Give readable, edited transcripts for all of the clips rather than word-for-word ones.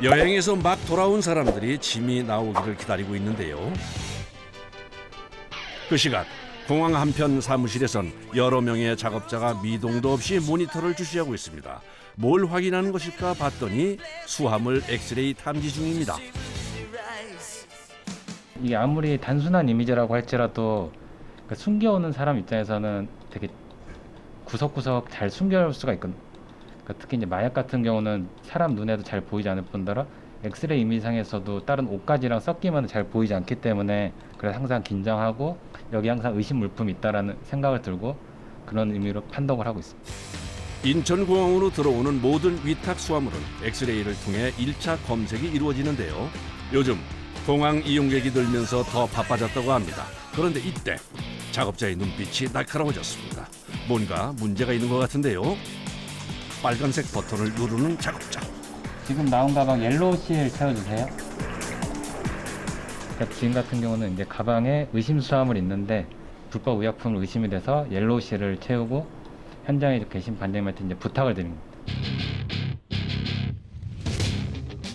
여행에서 막 돌아온 사람들이 짐이 나오기를 기다리고 있는데요. 그 시각 공항 한편 사무실에선 여러 명의 작업자가 미동도 없이 모니터를 주시하고 있습니다. 뭘 확인하는 것일까 봤더니 수화물 엑스레이 탐지 중입니다. 이게 아무리 단순한 이미지라고 할지라도 숨겨오는 사람 입장에서는 되게 구석구석 잘 숨겨올 수가 있거든요. 특히 이제 마약 같은 경우는 사람 눈에도 잘 보이지 않을 뿐더러 엑스레이 이미지상에서도 다른 옷가지랑 섞이면 잘 보이지 않기 때문에 그래서 항상 긴장하고 여기 항상 의심 물품이 있다라는 생각을 들고 그런 의미로 판독을 하고 있습니다. 인천공항으로 들어오는 모든 위탁 수화물은 엑스레이를 통해 1차 검색이 이루어지는데요. 요즘 공항 이용객이 늘면서 더 바빠졌다고 합니다. 그런데 이때 작업자의 눈빛이 날카로워졌습니다. 뭔가 문제가 있는 것 같은데요. 빨간색 버튼을 누르는 작업자. 지금 나온 가방 옐로우 실 채워주세요. 지금 같은 경우는 이제 가방에 의심 수화물이 있는데 불법 의약품을 의심이 돼서 옐로우 실을 채우고 현장에 계신 반장님한테 이제 부탁을 드립니다.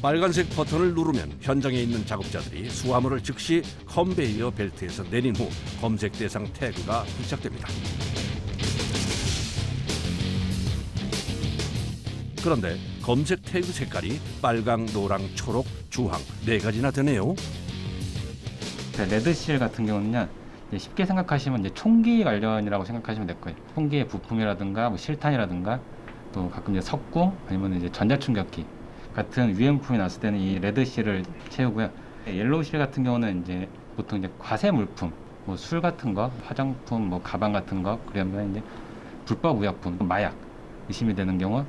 빨간색 버튼을 누르면 현장에 있는 작업자들이 수화물을 즉시 컨베이어 벨트에서 내린 후 검색 대상 태그가 부착됩니다. 그런데 검색 태그 색깔이 빨강, 노랑, 초록, 주황 4가지나 되네요. 레드실 같은 경우는요, 쉽게 생각하시면 이제 총기 관련이라고 생각하시면 될 거예요. 총기의 부품이라든가 뭐 실탄이라든가 또 가끔 이제 석궁 아니면 이제 전자충격기 같은 유해물품이 났을 때는 이 레드실을 채우고요. 옐로우실 같은 경우는 이제 보통 이제 과세 물품, 뭐 술 같은 거, 화장품, 뭐 가방 같은 거, 그러면 이제 불법 의약품, 마약 의심이 되는 경우,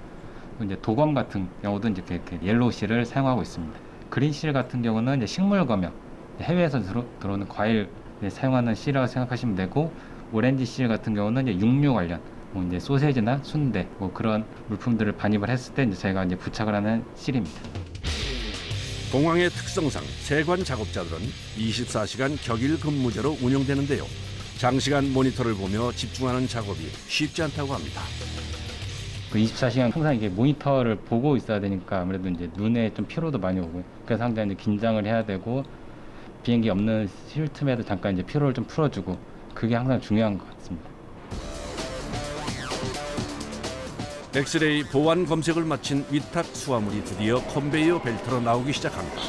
이제 도검 같은 경우도 이제 이렇게 옐로우실을 사용하고 있습니다. 그린실 같은 경우는 이제 식물 검역, 해외에서 들어오는 과일 사용하는 실이라고 생각하시면 되고, 오렌지 실 같은 경우는 이제 육류 관련, 뭐 이제 소세지나 순대, 뭐 그런 물품들을 반입을 했을 때 이제 저희가 이제 부착을 하는 실입니다. 공항의 특성상 세관 작업자들은 24시간 격일 근무제로 운영되는데요. 장시간 모니터를 보며 집중하는 작업이 쉽지 않다고 합니다. 24시간 항상 이게 모니터를 보고 있어야 되니까 아무래도 이제 눈에 좀 피로도 많이 오고, 그래서 항상 이제 긴장을 해야 되고 비행기 없는 쉴 틈에도 잠깐 이제 피로를 좀 풀어주고, 그게 항상 중요한 것 같습니다. 엑스레이 보안 검색을 마친 위탁 수화물이 드디어 컨베이어 벨트로 나오기 시작합니다.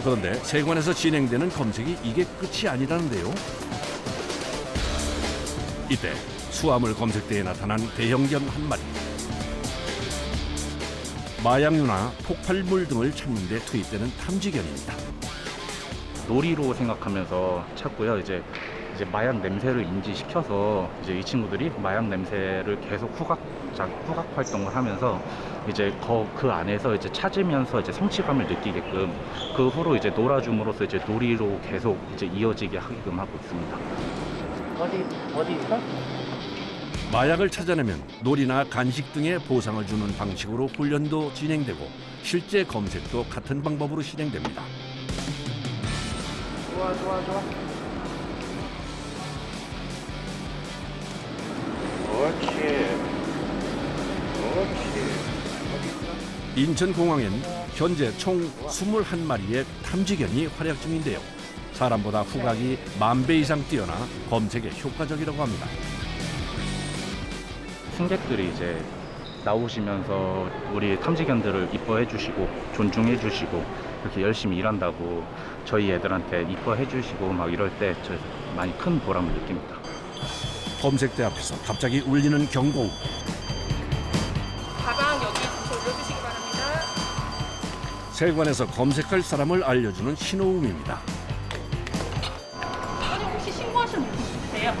그런데 세관에서 진행되는 검색이 이게 끝이 아니라는데요. 이때 수화물 검색대에 나타난 대형견 한 마리. 마약류나 폭발물 등을 찾는 데 투입되는 탐지견입니다. 놀이로 생각하면서 찾고요. 이제 마약 냄새를 인지시켜서 이제 이 친구들이 마약 냄새를 계속 후각 활동을 하면서 이제 그 안에서 이제 찾으면서 이제 성취감을 느끼게끔 그 후로 이제 놀아줌으로써 이제 놀이로 계속 이제 이어지게 하게끔 하고 있습니다. 어디 있어? 마약을 찾아내면 놀이나 간식 등의 보상을 주는 방식으로 훈련도 진행되고 실제 검색도 같은 방법으로 실행됩니다. 좋아. 옳지. 인천공항엔 현재 총 21마리의 탐지견이 활약 중인데요. 사람보다 후각이 10,000배 이상 뛰어나 검색에 효과적이라고 합니다. 승객들이 이제 나오시면서 우리 탐지견들을 이뻐해 주시고 존중해 주시고 이렇게 열심히 일한다고 저희 애들한테 이뻐해 주시고 막 이럴 때 저 많이 큰 보람을 느낍니다. 검색대 앞에서 갑자기 울리는 경고음. 가방 여기 주소 올려주시기 바랍니다. 세관에서 검색할 사람을 알려주는 신호음입니다. 아니 혹시 신고하실 물품 있으세요?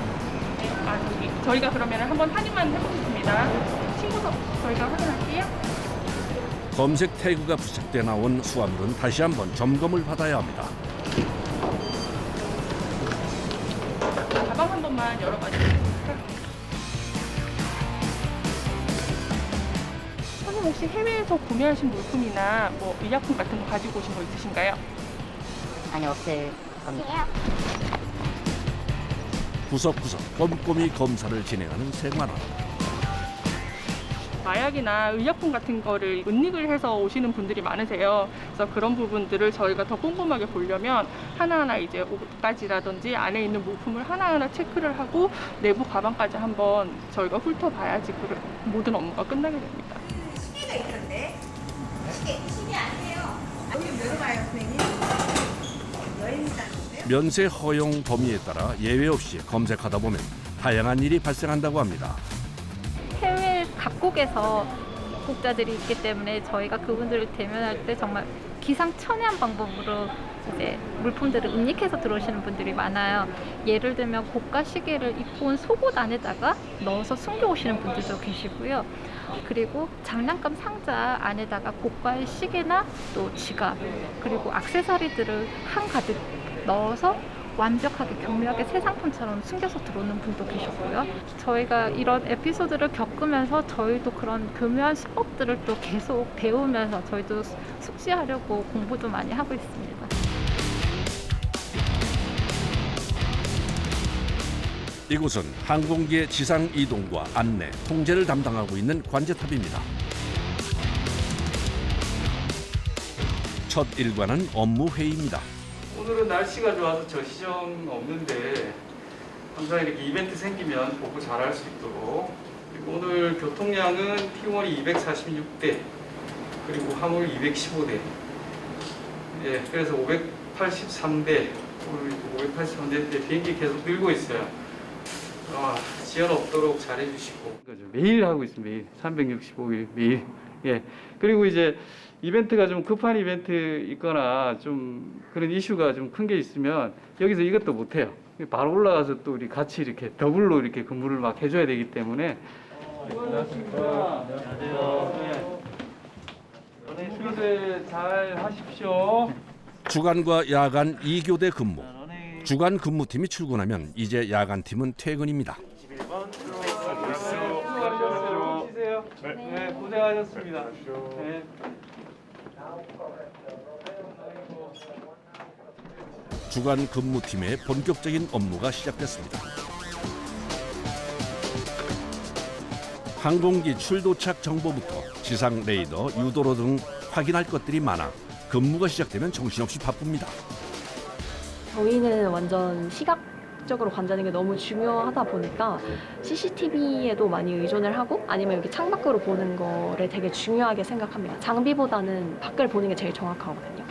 네, 저희가 그러면 한번 확인만 해보겠습니다. 신고서 저희가 확인할게요. 검색 태그가 부착돼 나온 수화물은 다시 한번 점검을 받아야 합니다. 가방 한 번만 열어봐 주시겠습니까? 선생님 혹시 해외에서 구매하신 물품이나 뭐 의약품 같은 거 가지고 오신 거 있으신가요? 아니 없을 겁니다. 구석구석 꼼꼼히 검사를 진행하는 세관원. 마약이나 의약품 같은 거를 은닉을 해서 오시는 분들이 많으세요. 그래서 그런 부분들을 저희가 더 꼼꼼하게 보려면 하나하나 이제 옷가지라든지 안에 있는 물품을 하나하나 체크를 하고 내부 가방까지 한번 저희가 훑어봐야지 그 모든 업무가 끝나게 됩니다. 시계가 있던데? 시계 아니에요. 여기 내려가요, 선생님. 여행사인데요? 면세 허용 범위에 따라 예외 없이 검색하다 보면 다양한 일이 발생한다고 합니다. 해외 각국에서 입국자들이 있기 때문에 저희가 그분들을 대면할 때 정말 기상천외한 방법으로 이제 물품들을 은닉해서 들어오시는 분들이 많아요. 예를 들면 고가 시계를 입고 온 속옷 안에다가 넣어서 숨겨오시는 분들도 계시고요. 그리고 장난감 상자 안에다가 고가의 시계나 또 지갑 그리고 액세서리들을 한가득 넣어서 완벽하게 교묘하게 새 상품처럼 숨겨서 들어오는 분도 계셨고요. 저희가 이런 에피소드를 겪으면서 저희도 그런 교묘한 수법들을 또 계속 배우면서 저희도 숙지하려고 공부도 많이 하고 있습니다. 이곳은 항공기의 지상 이동과 안내, 통제를 담당하고 있는 관제탑입니다. 첫 일과는 업무 회의입니다. 오늘은 날씨가 좋아서 저 시정 없는데 항상 이렇게 이벤트 생기면 보고 잘할 수 있도록 그리고 오늘 교통량은 T1이 246대 그리고 화물 215대 예, 그래서 583대 오늘 583대 비행기 계속 늘고 있어요. 지연 없도록 잘해주시고 매일 하고 있습니다. 매일 365일 매일 예 그리고 이제 이벤트가 좀 급한 이벤트 있거나 좀 그런 이슈가 좀 큰 게 있으면 여기서 이것도 못해요. 바로 올라가서 또 우리 같이 이렇게 더블로 이렇게 근무를 막 해줘야 되기 때문에. 안녕하십니까. 안녕하세요. 연애 수료대 잘 하십시오. 주간과 야간 2교대 근무. 주간 근무팀이 출근하면 이제 야간팀은 퇴근입니다. 21번 수고하셨어요. 네, 고생하셨습니다. 네. 주간 근무팀의 본격적인 업무가 시작됐습니다. 항공기 출도착 정보부터 지상 레이더, 유도로 등 확인할 것들이 많아 근무가 시작되면 정신없이 바쁩니다. 저희는 완전 시각적으로 관자는 게 너무 중요하다 보니까 CCTV에도 많이 의존을 하고 아니면 여기 창밖으로 보는 거를 되게 중요하게 생각합니다. 장비보다는 밖을 보는 게 제일 정확하거든요.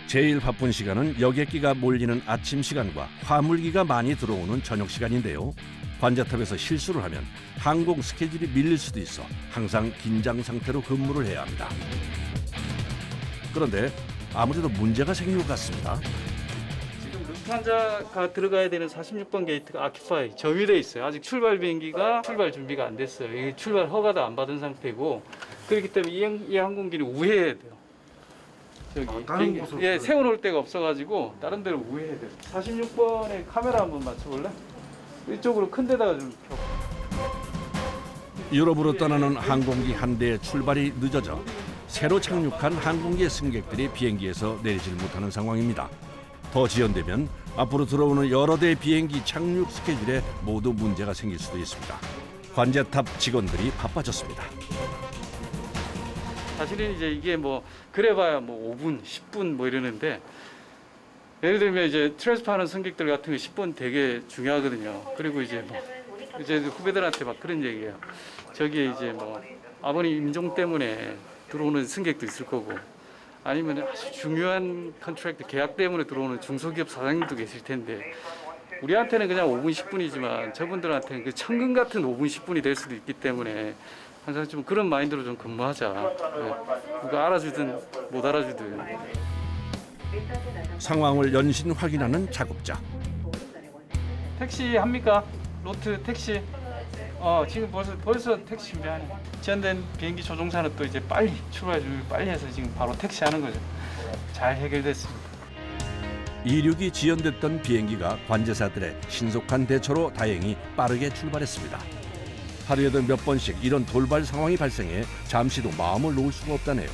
제일 바쁜 시간은 여객기가 몰리는 아침 시간과 화물기가 많이 들어오는 저녁 시간인데요. 관제탑에서 실수를 하면 항공 스케줄이 밀릴 수도 있어 항상 긴장 상태로 근무를 해야 합니다. 그런데 아무래도 문제가 생긴 것 같습니다. 지금 루프한자가 들어가야 되는 46번 게이트가 아키파이 점유돼 있어요. 아직 출발 비행기가 출발 준비가 안 됐어요. 이게 출발 허가도 안 받은 상태고 그렇기 때문에 이 항공기는 우회해야 돼요. 저기 비행기, 예, 세워놓을 데가 없어가지고 다른 데로 우회해야 돼요. 46번에 카메라 한번 맞춰볼래? 이쪽으로 큰 데다가 좀 펴. 유럽으로 떠나는 항공기 한 대의 출발이 늦어져 새로 착륙한 항공기의 승객들이 비행기에서 내리질 못하는 상황입니다. 더 지연되면 앞으로 들어오는 여러 대의 비행기 착륙 스케줄에 모두 문제가 생길 수도 있습니다. 관제탑 직원들이 바빠졌습니다. 사실은 이제 이게 뭐 그래봐야 뭐 5분, 10분 뭐 이러는데 예를 들면 이제 트랜스퍼 하는 승객들 같은 거 10분 되게 중요하거든요. 그리고 이제 뭐 이제 후배들한테 막 그런 얘기예요. 저기에 이제 뭐 아버님 임종 때문에 들어오는 승객도 있을 거고 아니면 아주 중요한 컨트랙트 계약 때문에 들어오는 중소기업 사장님도 계실 텐데 우리한테는 그냥 5분, 10분이지만 저분들한테는 그 천금 같은 5분, 10분이 될 수도 있기 때문에 항상 좀 그런 마인드로 좀 근무하자. 네. 누가 알아주든 못 알아주든. 상황을 연신 확인하는 작업자. 택시 합니까? 로트 택시. 지금 벌써 택시 준비하네. 지연된 비행기 조종사는 또 이제 빨리 출발 준비 빨리 해서 지금 바로 택시 하는 거죠. 잘 해결됐습니다. 이륙이 지연됐던 비행기가 관제사들의 신속한 대처로 다행히 빠르게 출발했습니다. 하루에도 몇 번씩 이런 돌발 상황이 발생해 잠시도 마음을 놓을 수가 없다네요.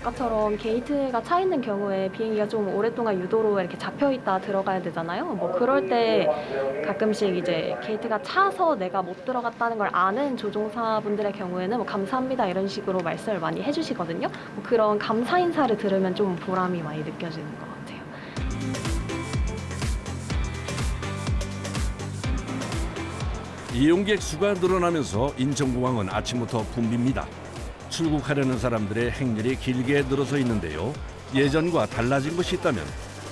아까처럼 게이트가 차 있는 경우에 비행기가 좀 오랫동안 유도로 이렇게 잡혀 있다 들어가야 되잖아요. 뭐 그럴 때 가끔씩 이제 게이트가 차서 내가 못 들어갔다는 걸 아는 조종사분들의 경우에는 뭐 감사합니다 이런 식으로 말씀을 많이 해주시거든요. 뭐 그런 감사 인사를 들으면 좀 보람이 많이 느껴지는 것 같아요. 이용객 수가 늘어나면서 인천공항은 아침부터 붐빕니다. 출국하려는 사람들의 행렬이 길게 늘어서 있는데요. 예전과 달라진 것이 있다면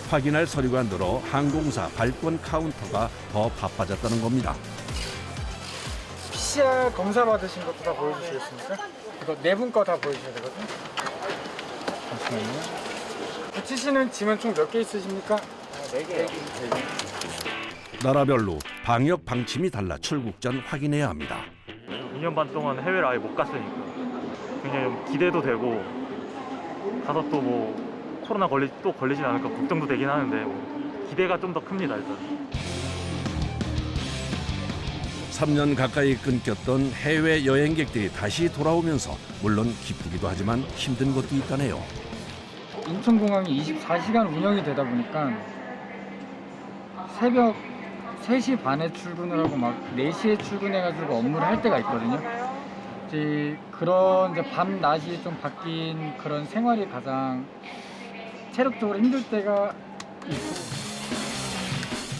확인할 서류가 늘어 항공사 발권 카운터가 더 바빠졌다는 겁니다. PCR 검사 받으신 것도 다 보여주시겠습니까? 이거 네 분 거 다 보여주셔야 되거든요. 잠시만요. 붙이시는 짐은 총 몇 개 있으십니까? 4개요. 나라별로 방역 방침이 달라 출국 전 확인해야 합니다. 2년 반 동안 해외를 아예 못 갔으니까 굉장히 좀 기대도 되고 가서 또 뭐 코로나 걸리진 않을까 걱정도 되긴 하는데 뭐 기대가 좀 더 큽니다 일단. 3년 가까이 끊겼던 해외 여행객들이 다시 돌아오면서 물론 기쁘기도 하지만 힘든 것도 있다네요. 인천공항이 24시간 운영이 되다 보니까 새벽 3시 반에 출근을 하고 막 4시에 출근해가지고 업무를 할 때가 있거든요. 이제 그런 이제 밤 낮이 좀 바뀐 그런 생활이 가장 체력적으로 힘들 때가 있고.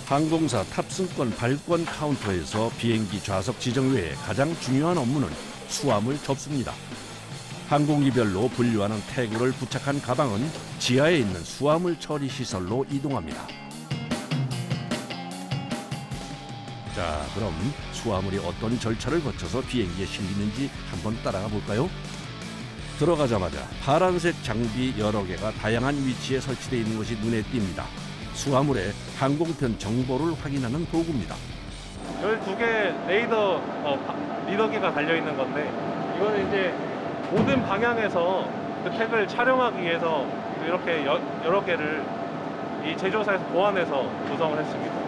항공사 탑승권 발권 카운터에서 비행기 좌석 지정 외에 가장 중요한 업무는 수화물 접수입니다. 항공기별로 분류하는 태그를 부착한 가방은 지하에 있는 수화물 처리 시설로 이동합니다. 자, 그럼 수화물이 어떤 절차를 거쳐서 비행기에 실리는지 한번 따라가 볼까요? 들어가자마자 파란색 장비 여러 개가 다양한 위치에 설치되어 있는 것이 눈에 띕니다. 수화물의 항공편 정보를 확인하는 도구입니다. 12개 레이더 리더기가 달려있는 건데 이거는 이제 모든 방향에서 그 택을 촬영하기 위해서 이렇게 여러 개를 이 제조사에서 보완해서 구성을 했습니다.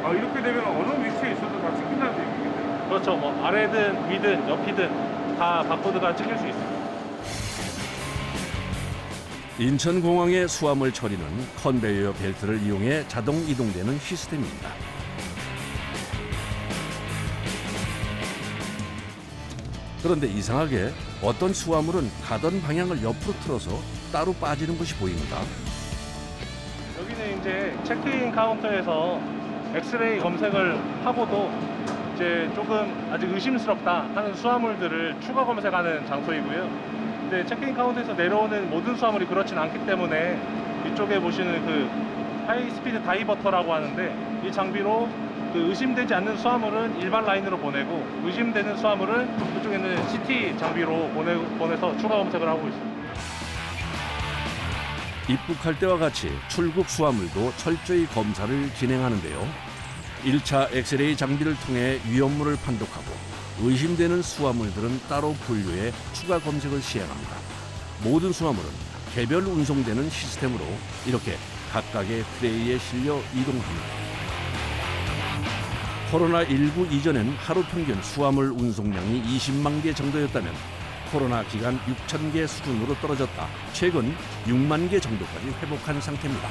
이렇게 되면 어느 위치에 있어도 다 찍힌다는 얘기겠네요. 그렇죠. 뭐 아래든 위든 옆이든 다 바코드가 찍힐 수 있습니다. 인천공항의 수화물 처리는 컨베이어 벨트를 이용해 자동 이동되는 시스템입니다. 그런데 이상하게 어떤 수화물은 가던 방향을 옆으로 틀어서 따로 빠지는 것이 보입니다. 여기는 이제 체크인 카운터에서 엑스레이 검색을 하고도 이제 조금 아직 의심스럽다 하는 수화물들을 추가 검색하는 장소이고요. 근데 체크인 카운터에서 내려오는 모든 수화물이 그렇진 않기 때문에 이쪽에 보시는 그 하이스피드 다이버터라고 하는데 이 장비로 그 의심되지 않는 수화물은 일반 라인으로 보내고 의심되는 수화물을 그쪽에 있는 CT 장비로 보내서 추가 검색을 하고 있습니다. 입국할 때와 같이 출국 수화물도 철저히 검사를 진행하는데요. 1차 엑스레이 장비를 통해 위험물을 판독하고 의심되는 수화물들은 따로 분류해 추가 검색을 시행합니다. 모든 수화물은 개별 운송되는 시스템으로 이렇게 각각의 트레이에 실려 이동합니다. 코로나19 이전엔 하루 평균 수화물 운송량이 20만 개 정도였다면 코로나 기간 6천 개 수준으로 떨어졌다. 최근 6만 개 정도까지 회복한 상태입니다.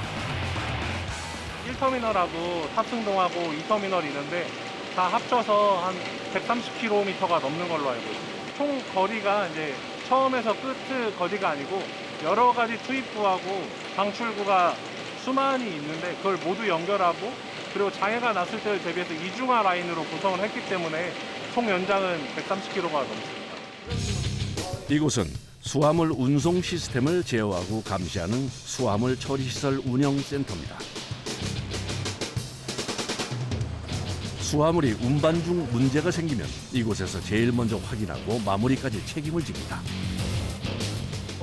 1터미널하고 탑승동하고 2터미널이 있는데 다 합쳐서 한 130km가 넘는 걸로 알고 있습니다. 총 거리가 이제 처음에서 끝 거리가 아니고 여러 가지 투입구하고 방출구가 수만이 있는데 그걸 모두 연결하고 그리고 장애가 났을 때를 대비해서 이중화 라인으로 구성을 했기 때문에 총 연장은 130km가 넘습니다. 이곳은 수화물 운송 시스템을 제어하고 감시하는 수화물 처리시설 운영센터입니다. 수화물이 운반 중 문제가 생기면 이곳에서 제일 먼저 확인하고 마무리까지 책임을 집니다.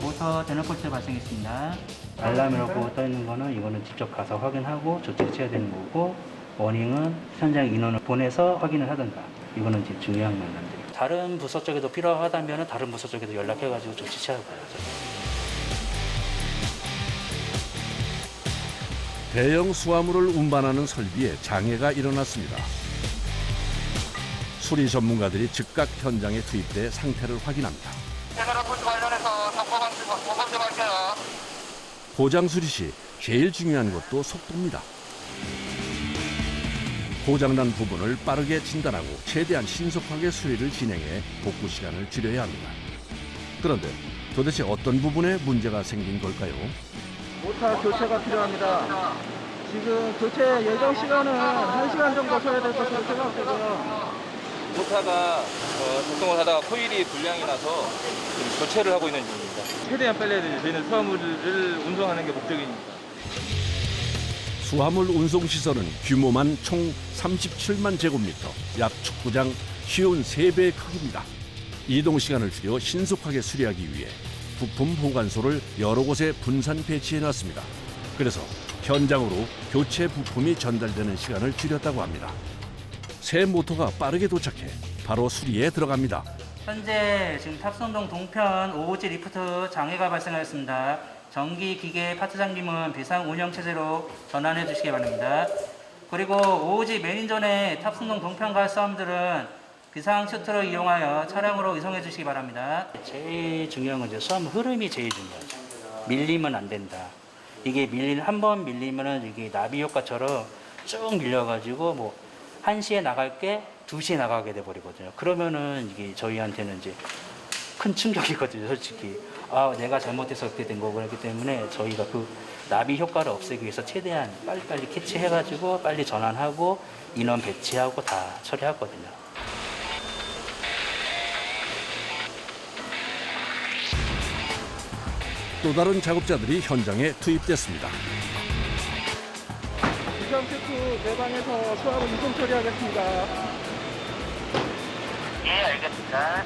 모터 대널 폴트 발생했습니다. 알람이라고 떠 있는 거는 이거는 직접 가서 확인하고 조치를 취해야 되는 거고, 워닝은 현장 인원을 보내서 확인을 하든가. 이거는 이제 중요한 면들이에요. 다른 부서 쪽에도 필요하다면 다른 부서 쪽에도 연락해가지고 조치 취하고 가야죠. 대형 수화물을 운반하는 설비에 장애가 일어났습니다. 수리 전문가들이 즉각 현장에 투입돼 상태를 확인합니다. 대널 폴트 관련해서 고장 수리 시 제일 중요한 것도 속도입니다. 고장난 부분을 빠르게 진단하고 최대한 신속하게 수리를 진행해 복구 시간을 줄여야 합니다. 그런데 도대체 어떤 부분에 문제가 생긴 걸까요? 모터 교체가 필요합니다. 지금 교체 예정 시간은 1시간 정도 소요될 것으로 생각되고요. 모터가 작동을 하다가 코일이 불량이 나서 지금 교체를 하고 있는 중입니다. 최대한 빨리 저희는 수화물을 운송하는 게 목적입니다. 수화물 운송 시설은 규모만 총 37만 제곱미터, 약 축구장 쉬운 3배의 크기입니다. 이동 시간을 줄여 신속하게 수리하기 위해 부품 보관소를 여러 곳에 분산 배치해 놨습니다. 그래서 현장으로 교체 부품이 전달되는 시간을 줄였다고 합니다. 새 모터가 빠르게 도착해 바로 수리에 들어갑니다. 현재 지금 탑승동 동편 5호지 리프트 장애가 발생하였습니다. 전기 기계 파트 장님은 비상 운영 체제로 전환해 주시기 바랍니다. 그리고 5호지 메인 인전의 탑승동 동편과 수화물들은 비상 슈트를 이용하여 차량으로 이송해 주시기 바랍니다. 제일 중요한 건 이제 수화물 흐름이 제일 중요하죠. 밀리면 안 된다. 이게 한 번 밀리면은 이게 나비 효과처럼 쭉 밀려가지고 뭐 1시에 나갈 게 2시에 나가게 돼 버리거든요. 그러면은 이게 저희한테는 이제 큰 충격이거든요, 솔직히. 아, 내가 잘못해서 그렇게 된 거고 그렇기 때문에 저희가 그 나비 효과를 없애기 위해서 최대한 빨리빨리 캐치해가지고 빨리 전환하고 인원 배치하고 다 처리하거든요. 또 다른 작업자들이 현장에 투입됐습니다. 비상 슈트 내방에서 수화물 이송 처리하겠습니다. 예, 알겠습니다.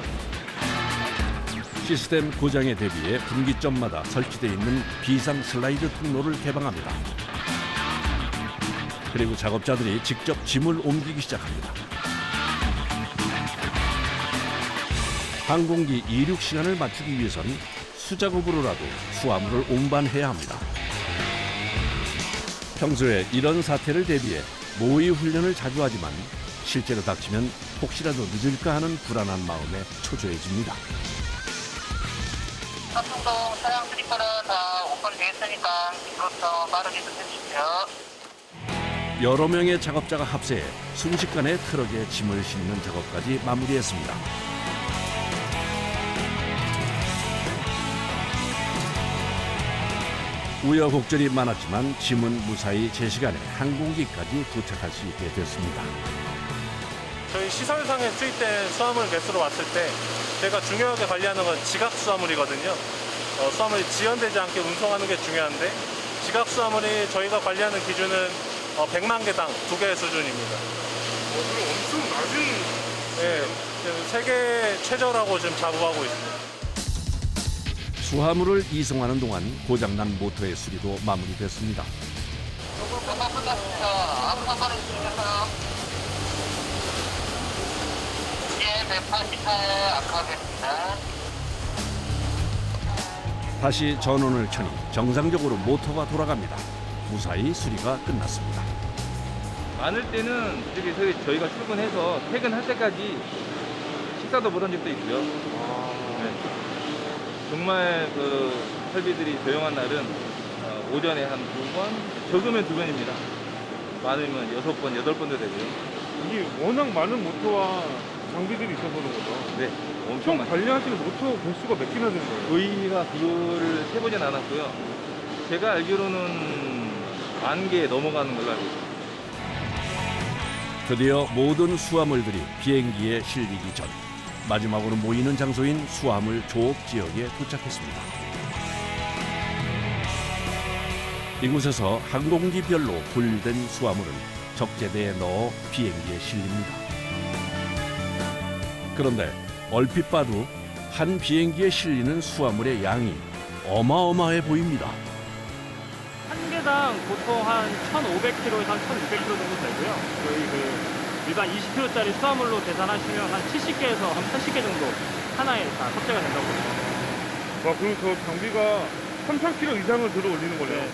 시스템 고장에 대비해 분기점마다 설치되어 있는 비상 슬라이드 통로를 개방합니다. 그리고 작업자들이 직접 짐을 옮기기 시작합니다. 항공기 이륙 시간을 맞추기 위해선 수작업으로라도 수화물을 운반해야 합니다. 평소에 이런 사태를 대비해 모의 훈련을 자주 하지만 실제로 닥치면 혹시라도 늦을까 하는 불안한 마음에 초조해집니다. 탑승동 차량 스리퍼는 다 오픈되어 있으니까 그것도 빠르게 좀 해주십시오. 여러 명의 작업자가 합세해 순식간에 트럭에 짐을 싣는 작업까지 마무리했습니다. 우여곡절이 많았지만 짐은 무사히 제 시간에 항공기까지 도착할 수 있게 됐습니다. 저희 시설상에 투입된 수화물 개수로 봤을 때 제가 중요하게 관리하는 건 지각 수화물이거든요. 수화물이 지연되지 않게 운송하는 게 중요한데 지각 수화물이 저희가 관리하는 기준은 100만 개당 2개 수준입니다. 그럼 엄청 낮은. 네, 세계 최저라고 지금 자부하고 있습니다. 수화물을 이송하는 동안 고장난 모터의 수리도 마무리됐습니다. 다시 전원을 켜니 정상적으로 모터가 돌아갑니다. 무사히 수리가 끝났습니다. 많을 때는 저희가 출근해서 퇴근할 때까지 식사도 못 한 적도 있고요. 네. 정말 그 설비들이 조용한 날은 오전에 한 2번, 적으면 2번입니다. 많으면 6번, 8번도 되고요. 이게 워낙 많은 모터와 장비들이 있어서 그런 거죠. 네, 엄청 총 많죠. 관리하시는 모터 개수가 몇 개나 되는 거예요? 저희가 그거를 세보진 않았고요. 제가 알기로는 10,000개 넘어가는 걸로 알고 있습니다. 드디어 모든 수화물들이 비행기에 실리기 전 마지막으로 모이는 장소인 수화물 조업 지역에 도착했습니다. 이곳에서 항공기별로 분류된 수화물은 적재대에 넣어 비행기에 실립니다. 그런데 얼핏 봐도 한 비행기에 실리는 수화물의 양이 어마어마해 보입니다. 한 개당 보통 한 1,500kg에서 한 1,600kg 정도 되고요. 저희 일반 20kg짜리 수화물로 계산하시면 한 70개에서 한 80개 정도 하나에 다 탑재가 된다고 보시면 됩니다. 와, 그럼 저 장비가 3,000kg 이상을 들어 올리는 거네요. 네.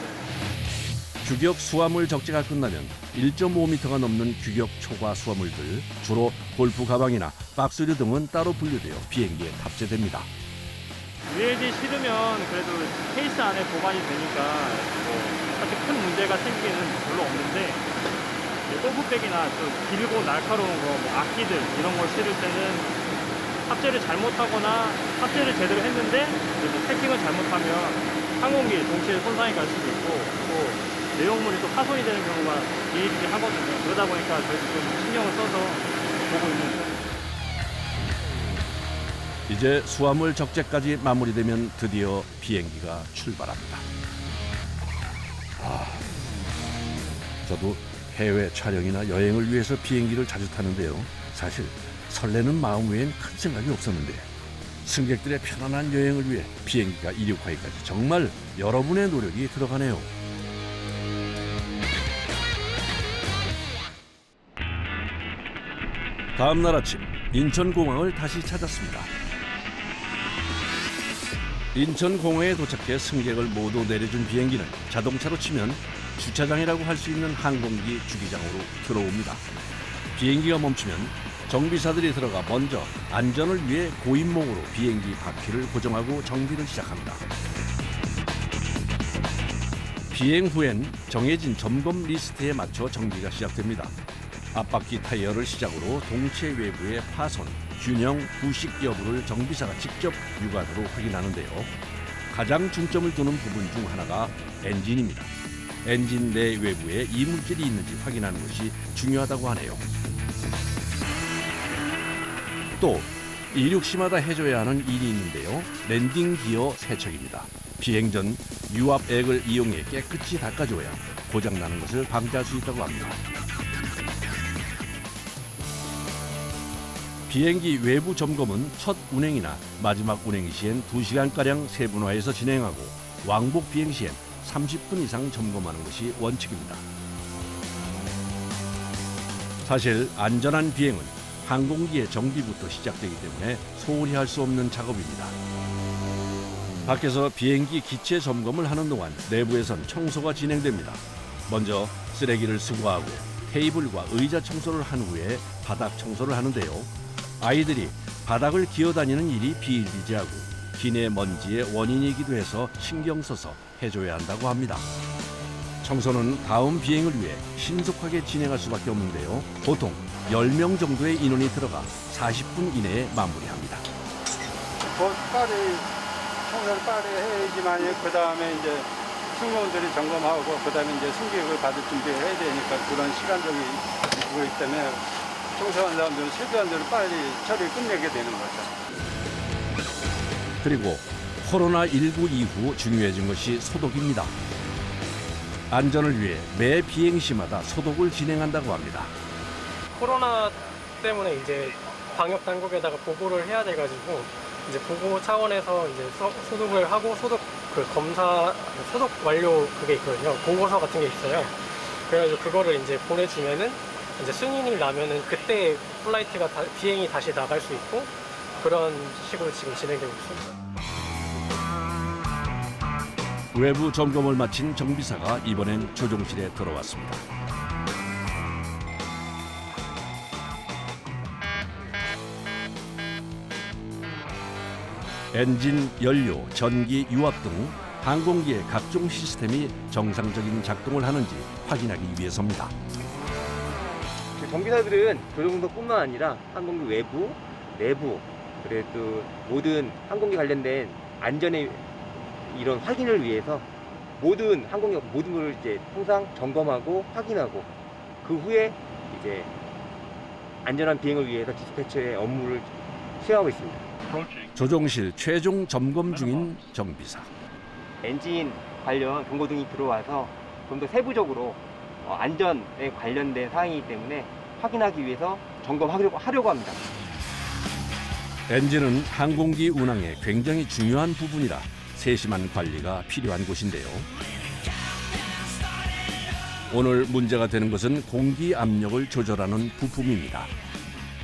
규격 수화물 적재가 끝나면 1.5m가 넘는 규격 초과 수화물들, 주로 골프 가방이나 박스류 등은 따로 분류되어 비행기에 탑재됩니다. ULG 실으면 그래도 케이스 안에 보관이 되니까 뭐 사실 큰 문제가 생기는 별로 없는데 골프백이나 좀 길고 날카로운 거, 뭐 악기들 이런 걸 실을 때는 탑재를 잘못하거나 탑재를 제대로 했는데 패킹을 잘못하면 항공기 동체에 손상이 갈 수도 있고 또 내용물이 또 파손이 되는 경우가 비일비재하거든요. 그러다 보니까 저희도 좀 신경을 써서 보고 있는 편입니다. 이제 수화물 적재까지 마무리되면 드디어 비행기가 출발합니다. 저도 해외 촬영이나 여행을 위해서 비행기를 자주 타는데요. 사실 설레는 마음 외엔 큰 생각이 없었는데 승객들의 편안한 여행을 위해 비행기가 이륙하기까지 정말 여러분의 노력이 들어가네요. 다음 날 아침 인천공항을 다시 찾았습니다. 인천공항에 도착해 승객을 모두 내려준 비행기는 자동차로 치면 주차장이라고 할 수 있는 항공기 주기장으로 들어옵니다. 비행기가 멈추면 정비사들이 들어가 먼저 안전을 위해 고인목으로 비행기 바퀴를 고정하고 정비를 시작합니다. 비행 후엔 정해진 점검 리스트에 맞춰 정비가 시작됩니다. 앞바퀴 타이어를 시작으로 동체 외부의 파손, 균형, 부식 여부를 정비사가 직접 육안으로 확인하는데요. 가장 중점을 두는 부분 중 하나가 엔진입니다. 엔진 내 외부에 이물질이 있는지 확인하는 것이 중요하다고 하네요. 또 이륙 시마다 해줘야 하는 일이 있는데요. 랜딩 기어 세척입니다. 비행 전 유압액을 이용해 깨끗이 닦아줘야 고장나는 것을 방지할 수 있다고 합니다. 비행기 외부 점검은 첫 운행이나 마지막 운행 시엔 2시간가량 세분화해서 진행하고 왕복 비행 시엔 30분 이상 점검하는 것이 원칙입니다. 사실 안전한 비행은 항공기의 정비부터 시작되기 때문에 소홀히 할 수 없는 작업입니다. 밖에서 비행기 기체 점검을 하는 동안 내부에선 청소가 진행됩니다. 먼저 쓰레기를 수거하고 테이블과 의자 청소를 한 후에 바닥 청소를 하는데요. 아이들이 바닥을 기어다니는 일이 비일비재하고 기내 먼지의 원인이기도 해서 신경 써서 해줘야 한다고 합니다. 청소는 다음 비행을 위해 신속하게 진행할 수밖에 없는데요. 보통 10명 정도의 인원이 들어가 40분 이내에 마무리합니다. 청소를 빨리 해야지만 그 다음에 이제 승무원들이 점검하고 그 다음에 이제 승객을 받을 준비를 해야 되니까 그런 시간적인 거기 때문에 청소하는 사람들은 최대한 대로 빨리 처리를 끝내게 되는 거죠. 그리고 코로나19 이후 중요해진 것이 소독입니다. 안전을 위해 매 비행 시마다 소독을 진행한다고 합니다. 코로나 때문에 이제 방역 당국에다가 보고를 해야 돼가지고 이제 보고 차원에서 이제 소독을 하고 소독 검사 소독 완료 그게 있거든요. 보고서 같은 게 있어요. 그래가지고 그거를 이제 보내주면은 이제 승인이 나면은 그때 플라이트가 비행이 다시 나갈 수 있고 그런 식으로 지금 진행되고 있습니다. 외부 점검을 마친 정비사가 이번엔 조종실에 들어왔습니다. 엔진, 연료, 전기, 유압 등 항공기의 각종 시스템이 정상적인 작동을 하는지 확인하기 위해서입니다. 정비사들은 조종소뿐만 아니라 항공기 외부, 내부, 그래도 모든 항공기 관련된 안전의 이런 확인을 위해서 모든 항공기 모든 걸 이제 항상 점검하고 확인하고 그 후에 이제 안전한 비행을 위해서 디스패처의 업무를 수행하고 있습니다. 조종실 최종 점검 중인 정비사. 엔진 관련 경고등이 들어와서 좀 더 세부적으로 안전에 관련된 사항이기 때문에 확인하기 위해서 점검하려고 합니다. 엔진은 항공기 운항에 굉장히 중요한 부분이라 세심한 관리가 필요한 곳인데요. 오늘 문제가 되는 것은 공기 압력을 조절하는 부품입니다.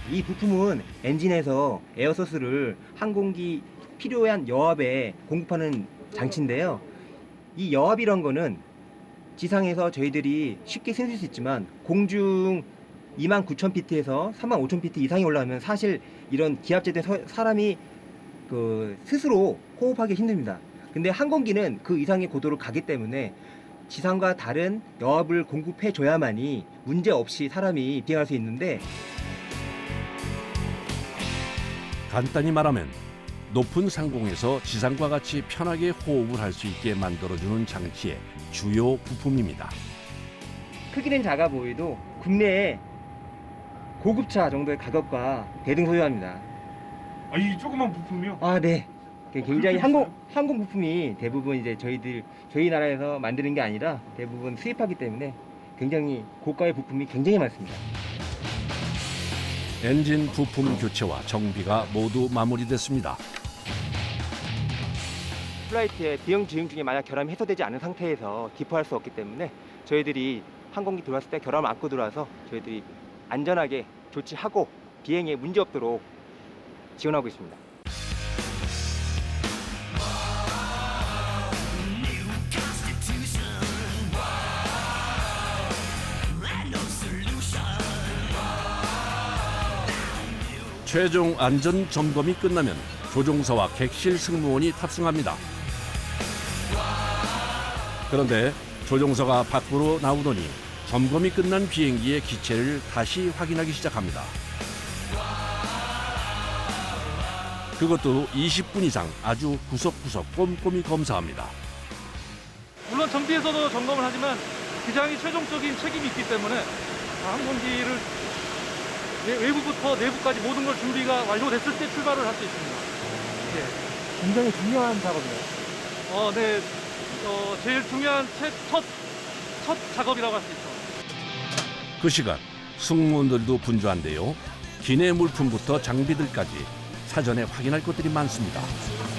이 부품은 엔진에서 에어소스를 항공기 필요한 여압에 공급하는 장치인데요. 이 여압이란 거는 지상에서 저희들이 쉽게 생길 수 있지만 공중 29,000피트에서 35,000피트 이상이 올라오면 사실 이런 기압제된 사람이 스스로 호흡하기 힘듭니다. 근데 항공기는 그 이상의 고도를 가기 때문에 지상과 다른 여합을 공급해 줘야만이 문제 없이 사람이 비행할 수 있는데, 간단히 말하면 높은 상공에서 지상과 같이 편하게 호흡을 할 수 있게 만들어주는 장치의 주요 부품입니다. 크기는 작아 보여도 국내에 고급차 정도의 가격과 대등소이합니다. 아, 이 조그만 부품이요? 아, 네. 굉장히 항공 부품이 대부분 이제 저희 나라에서 만드는 게 아니라 대부분 수입하기 때문에 굉장히 고가의 부품이 굉장히 많습니다. 엔진 부품 교체와 정비가 모두 마무리됐습니다. 플라이트의 비용 지형 중에 만약 결함이 해소되지 않은 상태에서 기포할 수 없기 때문에 저희들이 항공기 들어왔을 때 결함을 안고 들어와서 저희들이 안전하게 조치하고 비행에 문제 없도록 지원하고 있습니다. 최종 안전 점검이 끝나면 조종사와 객실 승무원이 탑승합니다. 그런데 조종사가 밖으로 나오더니 점검이 끝난 비행기의 기체를 다시 확인하기 시작합니다. 그것도 20분 이상 아주 구석구석 꼼꼼히 검사합니다. 물론 정비에서도 점검을 하지만 기장이 최종적인 책임이 있기 때문에 항공기를 외부부터 내부까지 모든 걸 준비가 완료됐을 때 출발을 할 수 있습니다. 예. 굉장히 중요한 작업이에요. 네. 제일 중요한 첫 작업이라고 할 수 있죠. 그 시간 승무원들도 분주한데요. 기내 물품부터 장비들까지 사전에 확인할 것들이 많습니다.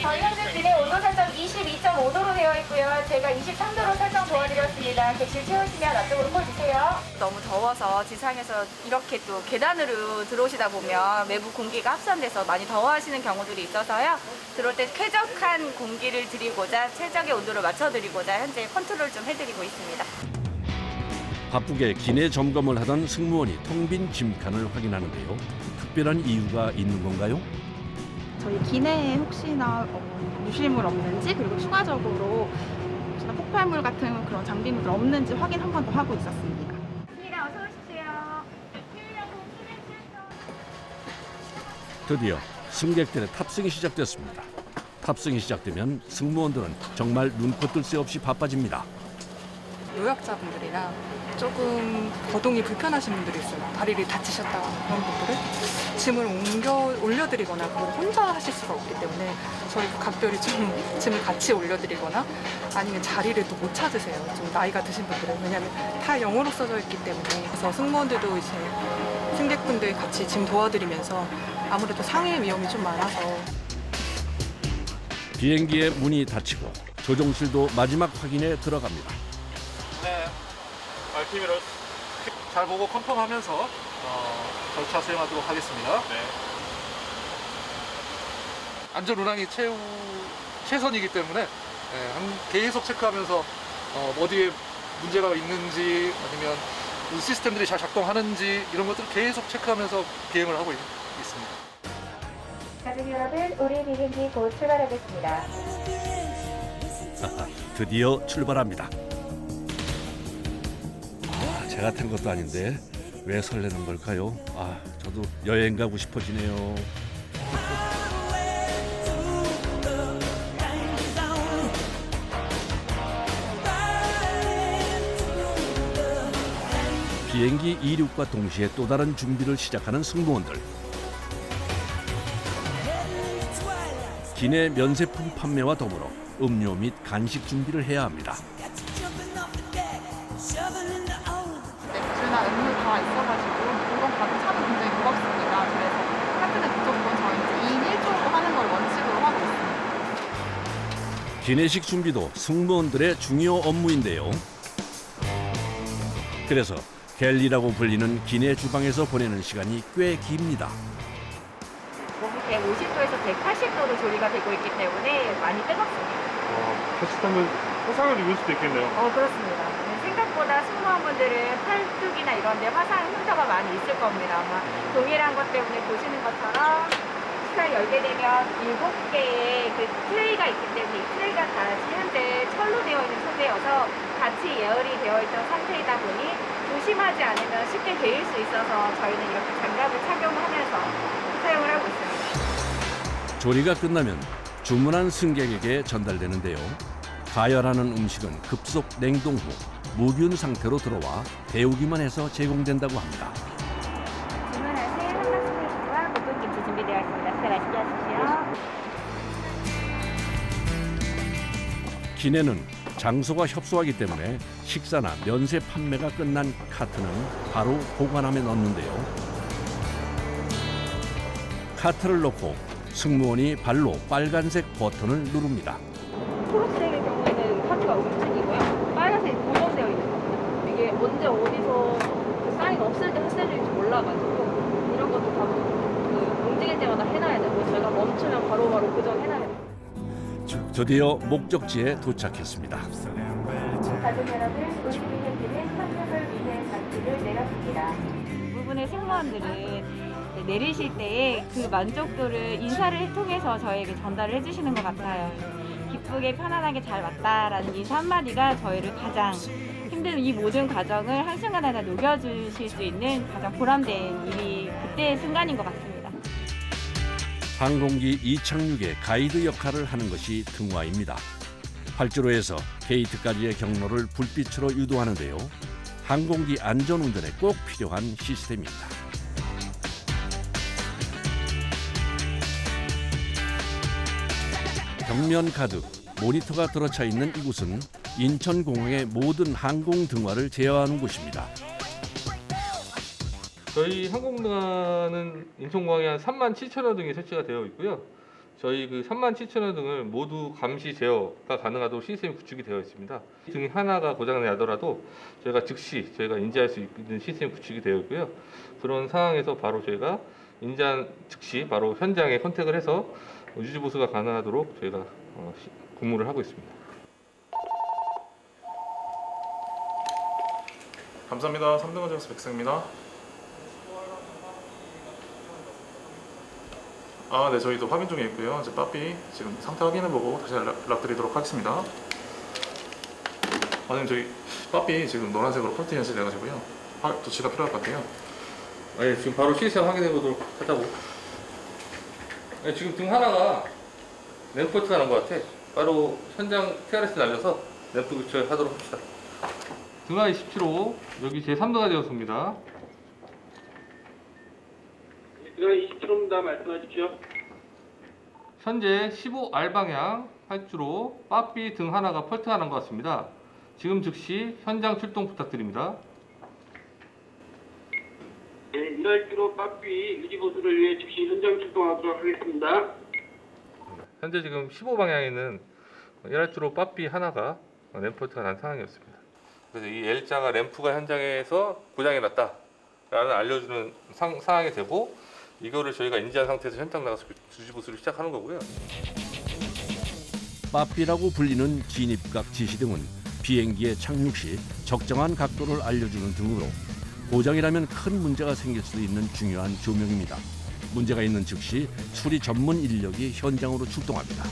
저희 현재 기내 온도 설정 22.5도로 되어 있고요. 제가 23도로 설정 도와드렸습니다. 객실 채우시면 앞쪽으로 펴주세요. 너무 더워서 지상에서 이렇게 또 계단으로 들어오시다 보면 외부 공기가 합선돼서 많이 더워하시는 경우들이 있어서요. 들어올 때 쾌적한 공기를 드리고자 최적의 온도를 맞춰드리고자 현재 컨트롤 좀 해드리고 있습니다. 바쁘게 기내 점검을 하던 승무원이 텅 빈 짐칸을 확인하는데요. 특별한 이유가 있는 건가요? 저희 기내에 혹시나 유실물 없는지, 그리고 추가적으로 혹시나 폭발물 같은 그런 장비물 없는지 확인 한 번 더 하고 있었습니다. 어서 오십시오. 드디어 승객들의 탑승이 시작됐습니다. 탑승이 시작되면 승무원들은 정말 눈코 뜰 새 없이 바빠집니다. 노약자분들이나 조금 거동이 불편하신 분들이 있어요. 다리를 다치셨다 그런 분들을 짐을 올려드리거나 그걸 혼자 하실 수가 없기 때문에 저희 각별히 좀 짐을 같이 올려드리거나 아니면 자리를 또 못 찾으세요. 좀 나이가 드신 분들은. 왜냐하면 다 영어로 써져 있기 때문에. 그래서 승무원들도 이제 승객분들 같이 짐 도와드리면서 아무래도 상해 위험이 좀 많아서. 비행기의 문이 닫히고 조종실도 마지막 확인에 들어갑니다. 네, RTV를 잘 보고 컨펌하면서 절차 수행하도록 하겠습니다. 네. 안전 운항이 최선이기 때문에 계속 체크하면서 어디에 문제가 있는지 아니면 시스템들이 잘 작동하는지 이런 것들을 계속 체크하면서 비행을 하고 있습니다. 가족 여러분, 우리 비행기 곧 출발하겠습니다. 드디어 출발합니다. 제가 탄 것도 아닌데 왜 설레는 걸까요? 저도 여행 가고 싶어지네요. 비행기 이륙과 동시에 또 다른 준비를 시작하는 승무원들. 기내 면세품 판매와 더불어 음료 및 간식 준비를 해야 합니다. 맥주나 음료 다 있어가지고 그런 가득 차면 굉장히 무겁습니다. 그래서 카트는 무조건 저희 2인 1조로 하는 걸 원칙으로 하고 있습니다. 기내식 준비도 승무원들의 중요 업무인데요. 그래서 갤리라고 불리는 기내 주방에서 보내는 시간이 꽤 깁니다. 몸이 150도에서 180도로 조리가 되고 있기 때문에 많이 뜨겁습니다. 자칫하면 화상을 입을 수도 있겠네요. 그렇습니다. 생각보다 승무원분들은 팔뚝이나 이런 데 화상 흉터가 많이 있을 겁니다. 아마 동일한 것 때문에 보시는 것처럼 카트를 열게 되면 7개의 그 트레이가 있기 때문에 이 트레이가 다 현재 철로 되어 있는 소재여서 같이 예열이 되어 있던 상태이다 보니 조심하지 않으면 쉽게 데일 수 있어서 저희는 이렇게 장갑을 착용하면서 사용을 하고 있습니다. 조리가 끝나면 주문한 승객에게 전달되는데요. 가열하는 음식은 급속 냉동 후 무균 상태로 들어와 데우기만 해서 제공된다고 합니다. 주문하신 한박 스테이크와 고등김치 준비되어 있습니다. 식사 맛있게 하십시오. 기내는 장소가 협소하기 때문에 식사나 면세 판매가 끝난 카트는 바로 보관함에 넣는데요. 카트를 넣고 승무원이 발로 빨간색 버튼을 누릅니다. 초록색의 경우에는 카트가 움직이고요. 빨간색이 고정되어 있는 겁니다. 이게 언제 어디서 그 사인 없을 때 햇살질지 몰라가지고 이런 것도 다 움직일 때마다 해놔야 되고 저희가 멈추면 바로바로 고정해놔야 돼요. 드디어 목적지에 도착했습니다. 가족 여러분, 우리들은 환경을 위해 장비를 내렸습니다. 대부분의 승무원들은 내리실 때에 그 만족도를 인사를 통해서 저희에게 전달을 해주시는 것 같아요. 기쁘게 편안하게 잘 왔다라는 인사 한마디가 저희를 가장 힘든 이 모든 과정을 한순간 하나 녹여주실 수 있는 가장 보람된 일이 그때의 순간인 것 같습니다. 항공기 이착륙의 가이드 역할을 하는 것이 등화입니다. 활주로에서 게이트까지의 경로를 불빛으로 유도하는데요. 항공기 안전운전에 꼭 필요한 시스템입니다. 벽면 가득 모니터가 들어차 있는 이곳은 인천공항의 모든 항공 등화를 제어하는 곳입니다. 저희 항공등화는 인천공항에 한 37,000여 등이 설치가 되어 있고요. 저희 그 37,000여 등을 모두 감시 제어가 가능하도록 시스템이 구축이 되어 있습니다. 등이 하나가 고장나더라도 저희가 즉시 저희가 인지할 수 있는 시스템이 구축이 되어 있고요. 그런 상황에서 바로 저희가 인지한 즉시 바로 현장에 컨택을 해서 유지 보수가 가능하도록 저희가 근무를 하고 있습니다. 감사합니다. 3등원 제공사 백승입니다. 네, 저희도 확인 중에 있고요. 이제 빠삐 지금 상태 확인해보고 다시 연락드리도록 하겠습니다. 선생님, 저희 빠삐 지금 노란색으로 폴트 현실돼가지고요. 조치가 필요할 것 같아요. 네, 지금 바로 시스템 확인해보도록 하자고. 네, 지금 등 하나가 램프포트가 난 것 같아. 바로 현장 TRS 날려서 램프 교체하도록 합시다. 등하 27호, 여기 제 3등하 되었습니다. 등하 27호입니다. 말씀하십시오. 현재 15R 방향 활주로 빠삐 등 하나가 펄트가 난 것 같습니다. 지금 즉시 현장 출동 부탁드립니다. 네, 이날주로 빠삐 유지보수를 위해 즉시 현장 출동하도록 하겠습니다. 현재 지금 15방향에는 1할주로 빠삐 하나가 램프포트가 난 상황이었습니다. 그래서 이 L자가 램프가 현장에서 고장이 났다 라는 알려주는 상황이 되고, 이거를 저희가 인지한 상태에서 현장 나가서 유지보수를 시작하는 거고요. 빠삐라고 불리는 진입각 지시등은 비행기의 착륙 시 적정한 각도를 알려주는 등으로 고장이라면 큰 문제가 생길 수도 있는 중요한 조명입니다. 문제가 있는 즉시 수리 전문 인력이 현장으로 출동합니다.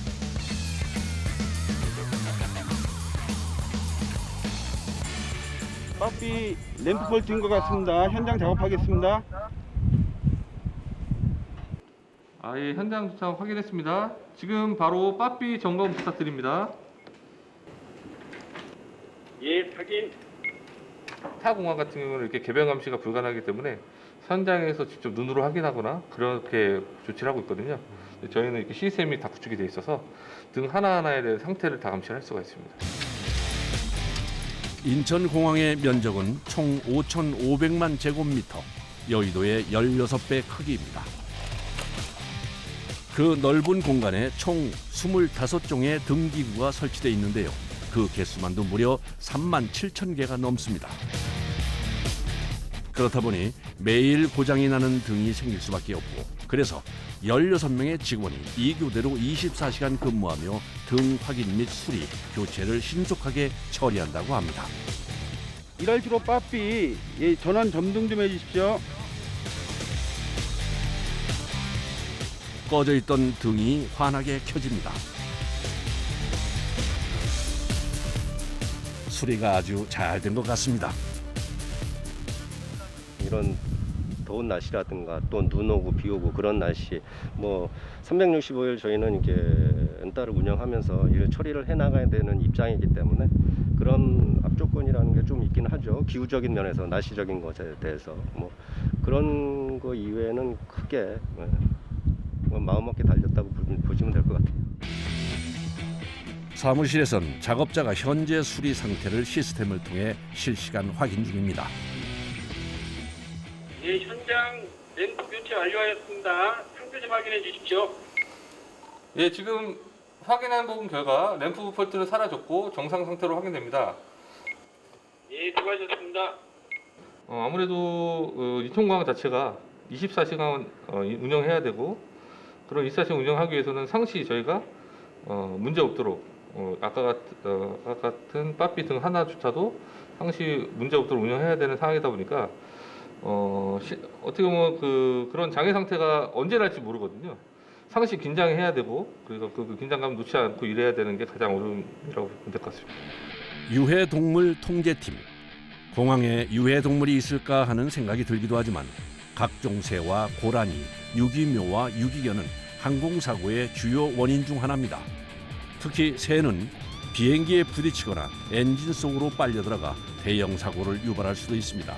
빠삐 램프 폴트인 것 같습니다. 현장 작업하겠습니다. 예, 현장 도착 확인했습니다. 지금 바로 빠삐 점검 부탁드립니다. 예, 확인. 타 공항 같은 경우는 이렇게 개변 감시가 불가능하기 때문에 현장에서 직접 눈으로 확인하거나 그렇게 조치를 하고 있거든요. 저희는 이렇게 시스템이 다 구축이 되어 있어서 등 하나하나에 대한 상태를 다 감시를 할 수가 있습니다. 인천공항의 면적은 총 5,500만 제곱미터, 여의도의 16배 크기입니다. 그 넓은 공간에 총 25종의 등기구가 설치되어 있는데요. 그 개수만도 무려 37,000개가 넘습니다. 그렇다 보니 매일 고장이 나는 등이 생길 수밖에 없고, 그래서 16명의 직원이 이 교대로 24시간 근무하며 등 확인 및 수리, 교체를 신속하게 처리한다고 합니다. 이랄주로 빠삐 전원 점등 좀 해주십시오. 꺼져 있던 등이 환하게 켜집니다. 수리가 아주 잘 된 것 같습니다. 이런 더운 날씨라든가 또 눈 오고 비 오고 그런 날씨 365일 저희는 이게 엔따를 운영하면서 일을 처리를 해 나가야 되는 입장이기 때문에 그런 악조건이라는 게 좀 있긴 하죠. 기후적인 면에서 날씨적인 것에 대해서 그런 거 이외에는 크게 마음먹게 달렸다고 보시면 될 것 같아요. 사무실에선 작업자가 현재 수리 상태를 시스템을 통해 실시간 확인 중입니다. 예, 현장 램프 교체 완료하였습니다. 상태 좀 확인해 주십시오. 예, 지금 확인한 부분 결과 램프 폴트는 사라졌고 정상 상태로 확인됩니다. 예, 수고하셨습니다. 아무래도 인천공항 자체가 24시간 운영해야 되고 그런 24시간 운영하기 위해서는 상시 저희가 문제 없도록 아까 같은 빠삐 등 하나조차도 상시 문제 없도록 운영해야 되는 상황이다 보니까 어떻게 보면 그런 장애 상태가 언제 날지 모르거든요. 상시 긴장해야 되고 그래서 그 긴장감 놓지 않고 일해야 되는 게 가장 어려움이라고 보면 될 것 같습니다. 유해동물 통제팀. 공항에 유해동물이 있을까 하는 생각이 들기도 하지만 각종 새와 고라니, 유기묘와 유기견은 항공사고의 주요 원인 중 하나입니다. 특히 새는 비행기에 부딪히거나 엔진 속으로 빨려들어가 대형 사고를 유발할 수도 있습니다.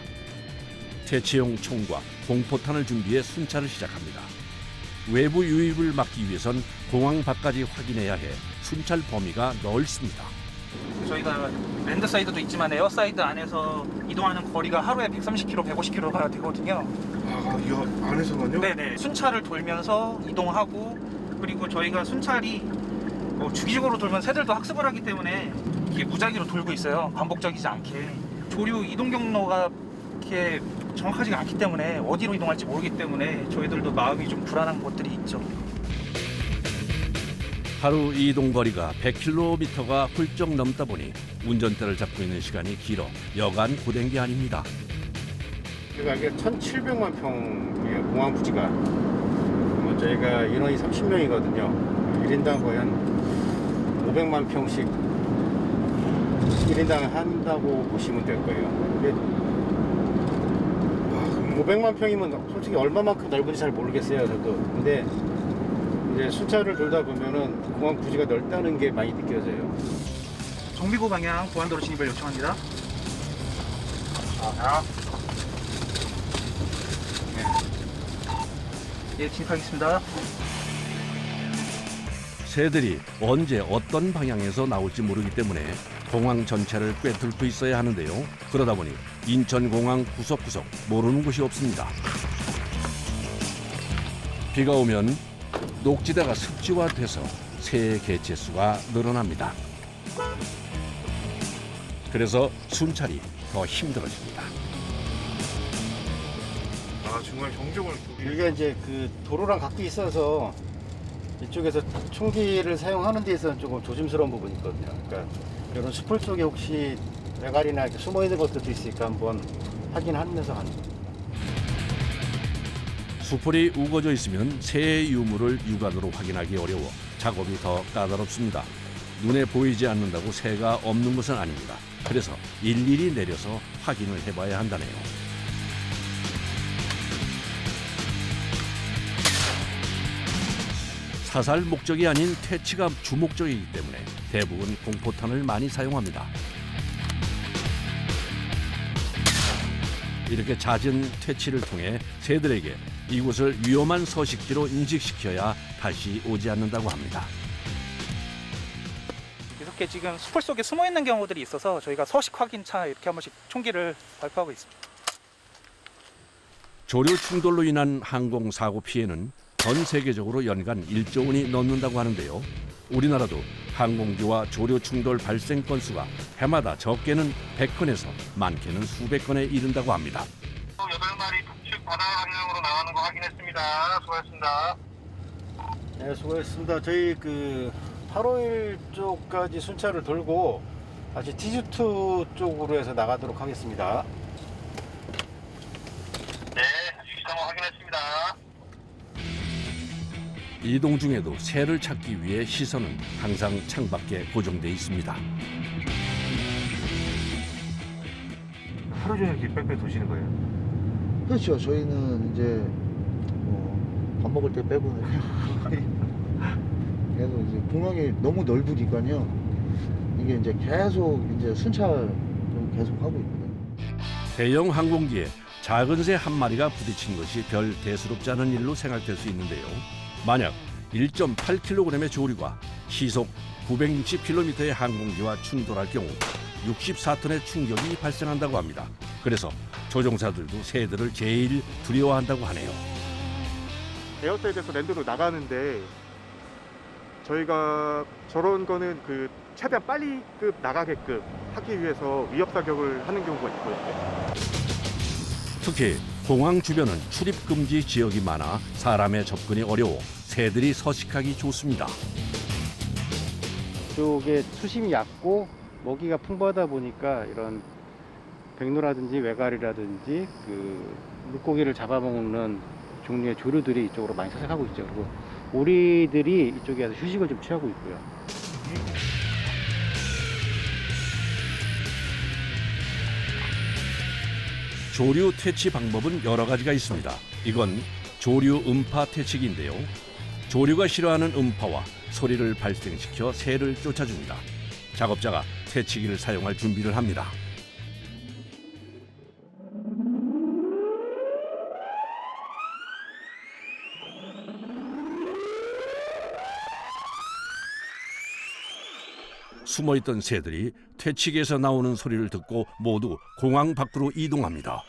퇴치용 총과 공포탄을 준비해 순찰을 시작합니다. 외부 유입을 막기 위해선 공항 밖까지 확인해야 해 순찰 범위가 넓습니다. 저희가 랜드 사이드도 있지만 에어 사이드 안에서 이동하는 거리가 하루에 130km, 150km가 되거든요. 아, 이 안에서만요? 네네. 순찰을 돌면서 이동하고 그리고 저희가 순찰이 주기적으로 돌면 새들도 학습을 하기 때문에 이게 무작위로 돌고 있어요. 반복적이지 않게. 조류 이동 경로가 이렇게 정확하지가 않기 때문에 어디로 이동할지 모르기 때문에 저희들도 마음이 좀 불안한 것들이 있죠. 하루 이동 거리가 100km가 훌쩍 넘다 보니 운전대를 잡고 있는 시간이 길어 여간 고된 게 아닙니다. 그러니까 이게 1,700만 평이에요. 공항 부지가. 저희가 인원이 30명이거든요. 1인당 거의 한 500만 평씩 1인당 한다고 보시면 될 거예요. 500만 평이면 솔직히 얼마만큼 넓은지 잘 모르겠어요. 저도. 근데 이제 순찰을 돌다 보면은 공항 부지가 넓다는 게 많이 느껴져요. 정비구 방향 보안도로 진입을 요청합니다. 예, 진입하겠습니다. 새들이 언제 어떤 방향에서 나올지 모르기 때문에 공항 전체를 꿰뚫고 있어야 하는데요. 그러다 보니 인천공항 구석구석 모르는 곳이 없습니다. 비가 오면 녹지대가 습지화돼서 새의 개체수가 늘어납니다. 그래서 순찰이 더 힘들어집니다. 아, 정말 경적을 여기가 이제 그 도로랑 각도 있어서 이쪽에서 총기를 사용하는 데 있어서는 조금 조심스러운 부분이 있거든요. 그러니까 이런 숲을 속에 혹시 메가리나 숨어 있는 것들도 있으니까 한번 확인하면서 가는 겁니다. 수풀이 우거져 있으면 새의 유무를 육안으로 확인하기 어려워 작업이 더 까다롭습니다. 눈에 보이지 않는다고 새가 없는 것은 아닙니다. 그래서 일일이 내려서 확인을 해봐야 한다네요. 사살 목적이 아닌 퇴치가 주목적이기 때문에 대부분 공포탄을 많이 사용합니다. 이렇게 잦은 퇴치를 통해 새들에게 이곳을 위험한 서식지로 인식시켜야 다시 오지 않는다고 합니다. 이렇게 지금 숲을 속에 숨어 있는 경우들이 있어서 저희가 서식 확인차 이렇게 한 번씩 총기를 발표하고 있습니다. 조류 충돌로 인한 항공사고 피해는 전 세계적으로 연간 1조 원이 넘는다고 하는데요. 우리나라도 항공기와 조류 충돌 발생 건수가 해마다 적게는 100건에서 많게는 수백 건에 이른다고 합니다. 8마리 북측 바다 방향으로 나가는 거 확인했습니다. 수고하셨습니다. 네, 수고하셨습니다. 저희 851 쪽까지 순찰을 돌고 다시 TG2 쪽으로 해서 나가도록 하겠습니다. 네, 유기상황 확인했습니다. 이동 중에도 새를 찾기 위해 시선은 항상 창밖에 고정돼 있습니다. 하루 종일 이렇게 빽빽 도시는 거예요? 그렇죠. 저희는 이제 밥 먹을 때 빼고 계속 이제 공항이 너무 넓으니까요. 이게 이제 계속 이제 순찰 좀 계속 하고 있거든요. 대형 항공기에 작은 새 한 마리가 부딪힌 것이 별 대수롭지 않은 일로 생각될 수 있는데요. 만약 1.8kg의 조류가 시속 960km의 항공기와 충돌할 경우 64톤의 충격이 발생한다고 합니다. 그래서 조종사들도 새들을 제일 두려워한다고 하네요. 에어사이드에서 랜드로 나가는데 저희가 저런 거는 그 최대한 빨리 나가게끔 하기 위해서 위협 사격을 하는 경우가 있거든요. 특히 공항 주변은 출입 금지 지역이 많아 사람의 접근이 어려워 새들이 서식하기 좋습니다. 이쪽에 수심이 얕고 먹이가 풍부하다 보니까 이런 백로라든지 외가리라든지 그 물고기를 잡아먹는 종류의 조류들이 이쪽으로 많이 서식하고 있죠. 그리고 오리들이 이쪽에서 휴식을 좀 취하고 있고요. 조류 퇴치 방법은 여러 가지가 있습니다. 이건 조류 음파 퇴치기인데요. 조류가 싫어하는 음파와 소리를 발생시켜 새를 쫓아줍니다. 작업자가 퇴치기를 사용할 준비를 합니다. 숨어있던 새들이 퇴치기에서 나오는 소리를 듣고 모두 공항 밖으로 이동합니다.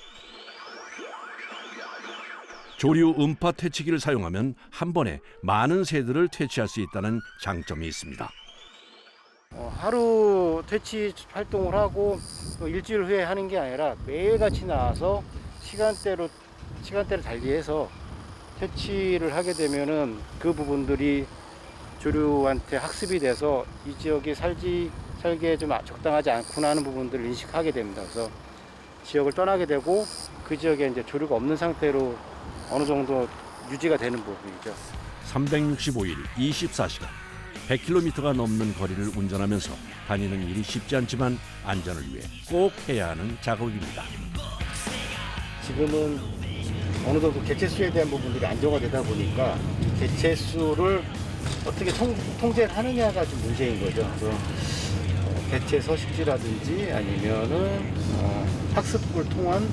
조류 음파 퇴치기를 사용하면 한 번에 많은 새들을 퇴치할 수 있다는 장점이 있습니다. 하루 퇴치 활동을 하고 또 일주일 후에 하는 게 아니라 매일같이 나와서 시간대를 달리해서 퇴치를 하게 되면은 그 부분들이 조류한테 학습이 돼서 이 지역에 살기에 좀 적당하지 않구나 하는 부분들을 인식하게 됩니다. 그래서 지역을 떠나게 되고 그 지역에 이제 조류가 없는 상태로 어느 정도 유지가 되는 부분이죠. 365일 24시간 100km가 넘는 거리를 운전하면서 다니는 일이 쉽지 않지만 안전을 위해 꼭 해야 하는 작업입니다. 지금은 어느 정도 개체수에 대한 부분들이 안정화되다 보니까 개체수를 어떻게 통제를 하느냐가 좀 문제인 거죠. 그래서 개체 서식지라든지 아니면은 학습을 통한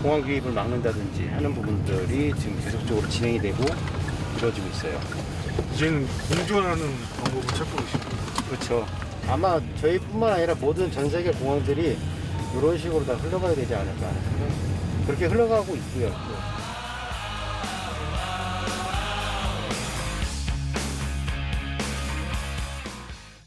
공항 유입을 막는다든지 하는 부분들이 지금 계속적으로 진행이 되고 이루어지고 있어요. 이제는 공존하는 방법을 찾고 계십니다. 그렇죠. 아마 저희뿐만 아니라 모든 전 세계 공항들이 이런 식으로 다 흘러가야 되지 않을까 하는 생각. 그렇게 흘러가고 있고요.